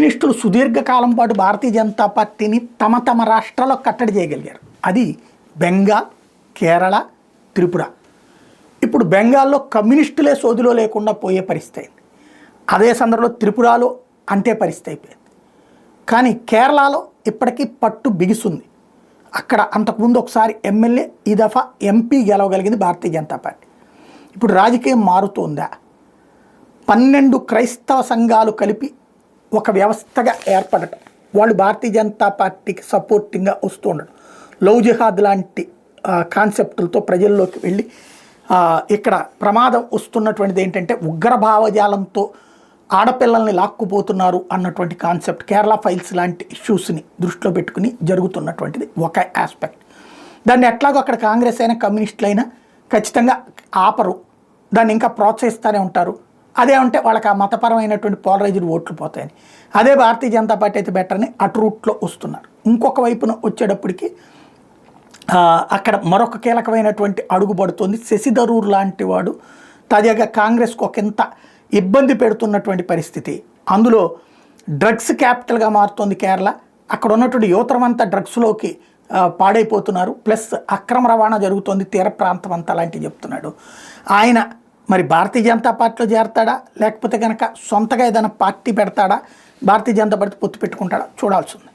కమ్యూనిస్టులు సుదీర్ఘకాలం పాటు భారతీయ జనతా పార్టీని తమ తమ రాష్ట్రాల్లో కట్టడి చేయగలిగారు. అది బెంగాల్, కేరళ, త్రిపుర. ఇప్పుడు బెంగాల్లో కమ్యూనిస్టులే సోదిలో లేకుండా పోయే పరిస్థితి అయింది. అదే సందర్భంలో త్రిపురలో అంతే పరిస్థితి అయిపోయింది. కానీ కేరళలో ఇప్పటికీ పట్టు బిగుసుంది. అక్కడ అంతకుముందు ఒకసారి ఎమ్మెల్యే, ఈ దఫా ఎంపీ గెలవగలిగింది భారతీయ జనతా పార్టీ. ఇప్పుడు రాజకీయం మారుతోందా? 12 క్రైస్తవ సంఘాలు కలిపి ఒక వ్యవస్థగా ఏర్పడటం, వాళ్ళు భారతీయ జనతా పార్టీకి సపోర్టింగ్గా వస్తూ ఉండడం, లవ్ జిహాద్ లాంటి కాన్సెప్టులతో ప్రజల్లోకి వెళ్ళి ఇక్కడ ప్రమాదం వస్తున్నటువంటిది ఏంటంటే ఉగ్ర భావజాలంతో ఆడపిల్లల్ని లాక్కుపోతున్నారు అన్నటువంటి కాన్సెప్ట్, కేరళ ఫైల్స్ లాంటి ఇష్యూస్ని దృష్టిలో పెట్టుకుని జరుగుతున్నటువంటిది ఒక ఆస్పెక్ట్. దాన్ని ఎట్లాగో అక్కడ కాంగ్రెస్ అయినా కమ్యూనిస్టులు అయినా ఖచ్చితంగా ఆపరు, దాన్ని ఇంకా ప్రోత్సహిస్తూనే ఉంటారు. అదే అంటే వాళ్ళకి ఆ మతపరమైనటువంటి పోలరైజ్డ్ ఓట్లు పోతాయని. అదే భారతీయ జనతా పార్టీ అయితే బెటర్ అని అటు రూట్లో వస్తున్నారు. ఇంకొక వైపున వచ్చేటప్పటికి అక్కడ మరొక కీలకమైనటువంటి అడుగు పడుతుంది. శశి థరూర్ లాంటి వాడు తాజాగా కాంగ్రెస్కు ఒకంత ఇబ్బంది పెడుతున్నటువంటి పరిస్థితి. అందులో డ్రగ్స్ క్యాపిటల్గా మారుతోంది కేరళ. అక్కడ ఉన్నటువంటి యువతరమంతా డ్రగ్స్లోకి పాడైపోతున్నారు. ప్లస్ అక్రమ రవాణా జరుగుతోంది తీర ప్రాంతం అంతా లాంటివి చెప్తున్నాడు ఆయన. మరి భారతీయ జనతా పార్టీలో చేరతాడా, లేకపోతే కనుక సొంతగా ఏదైనా పార్టీ పెడతాడా, భారతీయ జనతా పార్టీ పొత్తు పెట్టుకుంటాడా చూడాల్సి ఉంది.